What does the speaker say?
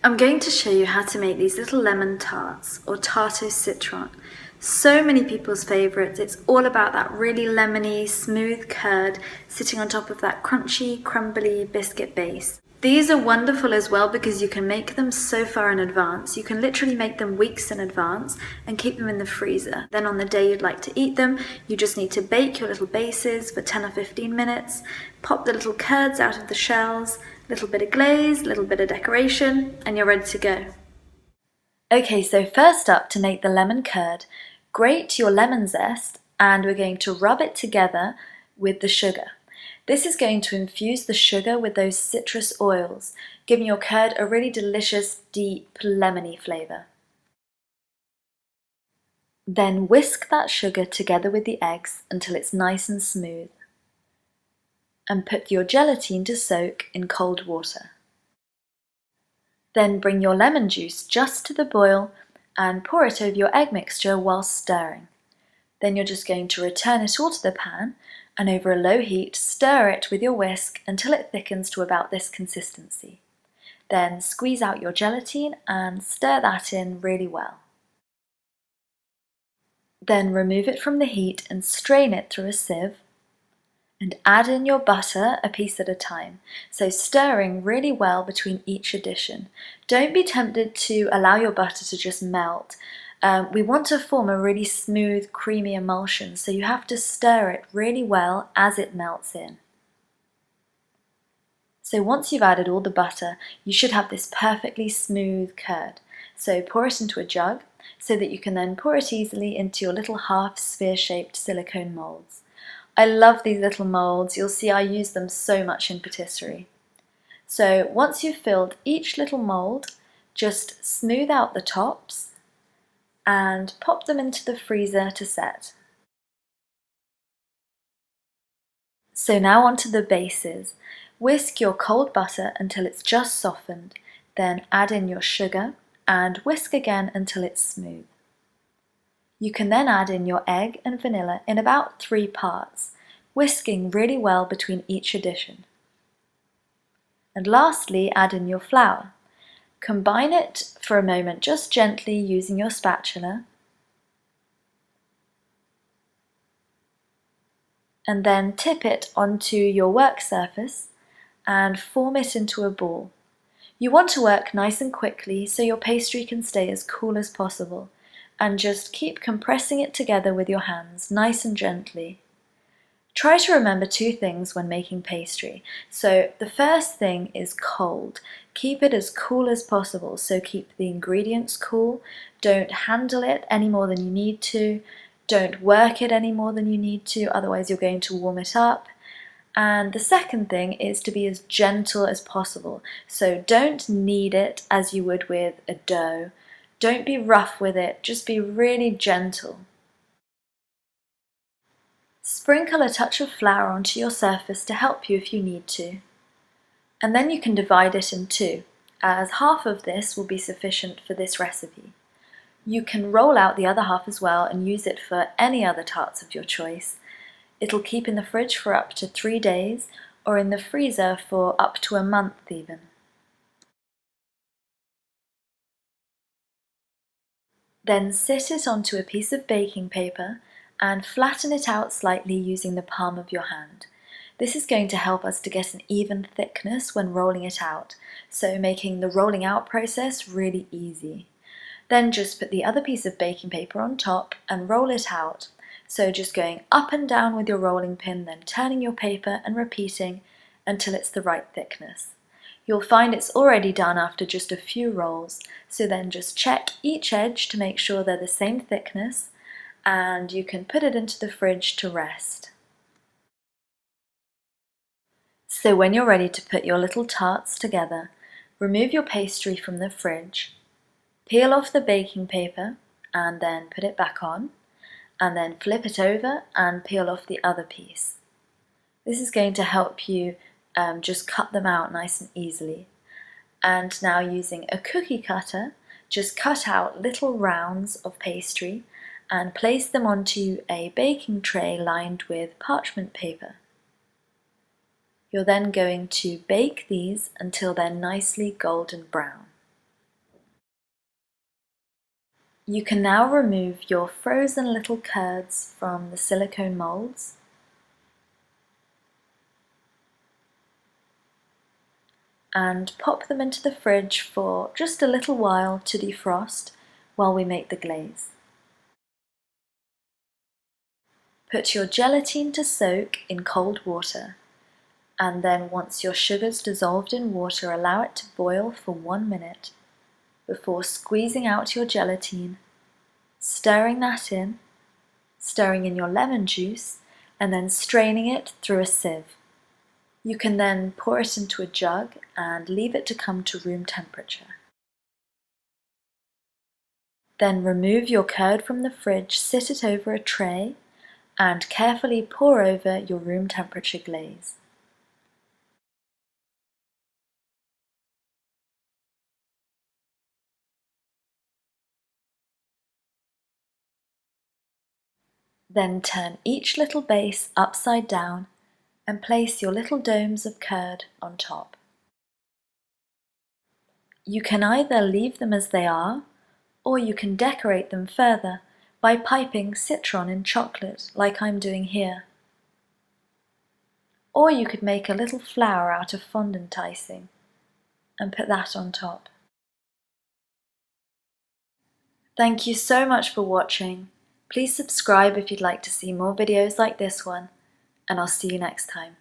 I'm going to show you how to make these little lemon tarts, or tarte au citron. So many people's favourites. It's all about that really lemony, smooth curd sitting on top of that crunchy, crumbly biscuit base. These are wonderful as well because you can make them so far in advance. You can literally make them weeks in advance and keep them in the freezer. Then on the day you'd like to eat them, you just need to bake your little bases for 10 or 15 minutes, pop the little curds out of the shells, little bit of glaze, little bit of decoration, and you're ready to go. Okay, so first up, to make the lemon curd, grate your lemon zest and we're going to rub it together with the sugar. This is going to infuse the sugar with those citrus oils, giving your curd a really delicious, deep, lemony flavour. Then whisk that sugar together with the eggs until it's nice and smooth. And put your gelatine to soak in cold water. Then bring your lemon juice just to the boil and pour it over your egg mixture while stirring. Then you're just going to return it all to the pan and over a low heat stir it with your whisk until it thickens to about this consistency. Then squeeze out your gelatine and stir that in really well. Then remove it from the heat and strain it through a sieve. And add in your butter a piece at a time, so stirring really well between each addition. Don't be tempted to allow your butter to just melt. We want to form a really smooth, creamy emulsion, so you have to stir it really well as it melts in. So once you've added all the butter, you should have this perfectly smooth curd. So pour it into a jug so that you can then pour it easily into your little half-sphere shaped silicone moulds. I love these little moulds. You'll see I use them so much in patisserie. So once you've filled each little mould, just smooth out the tops and pop them into the freezer to set. So now onto the bases. Whisk your cold butter until it's just softened, then add in your sugar and whisk again until it's smooth. You can then add in your egg and vanilla in about 3 parts, whisking really well between each addition. And lastly, add in your flour. Combine it for a moment just gently using your spatula. And then tip it onto your work surface and form it into a ball. You want to work nice and quickly so your pastry can stay as cool as possible. And just keep compressing it together with your hands, nice and gently. Try to remember 2 things when making pastry. So the first thing is cold. Keep it as cool as possible, so keep the ingredients cool. Don't handle it any more than you need to. Don't work it any more than you need to, otherwise you're going to warm it up. And the second thing is to be as gentle as possible. So don't knead it as you would with a dough. Don't be rough with it, just be really gentle. Sprinkle a touch of flour onto your surface to help you if you need to. And then you can divide it in 2, as half of this will be sufficient for this recipe. You can roll out the other half as well and use it for any other tarts of your choice. It'll keep in the fridge for up to 3 days, or in the freezer for up to a month even. Then sit it onto a piece of baking paper and flatten it out slightly using the palm of your hand. This is going to help us to get an even thickness when rolling it out, so making the rolling out process really easy. Then just put the other piece of baking paper on top and roll it out. So just going up and down with your rolling pin, then turning your paper and repeating until it's the right thickness. You'll find it's already done after just a few rolls, so then just check each edge to make sure they're the same thickness, and you can put it into the fridge to rest. So when you're ready to put your little tarts together, remove your pastry from the fridge, peel off the baking paper and then put it back on, and then flip it over and peel off the other piece. This is going to help you just cut them out nice and easily. And now using a cookie cutter, just cut out little rounds of pastry and place them onto a baking tray lined with parchment paper. You're then going to bake these until they're nicely golden brown. You can now remove your frozen little curds from the silicone moulds and pop them into the fridge for just a little while to defrost while we make the glaze. Put your gelatine to soak in cold water, and then once your sugar's dissolved in water, allow it to boil for 1 minute before squeezing out your gelatine, stirring that in, stirring in your lemon juice, and then straining it through a sieve. You can then pour it into a jug and leave it to come to room temperature. Then remove your curd from the fridge, sit it over a tray, and carefully pour over your room temperature glaze. Then turn each little base upside down and place your little domes of curd on top. You can either leave them as they are, or you can decorate them further by piping citron in chocolate like I'm doing here. Or you could make a little flower out of fondant icing and put that on top. Thank you so much for watching. Please subscribe if you'd like to see more videos like this one, and I'll see you next time.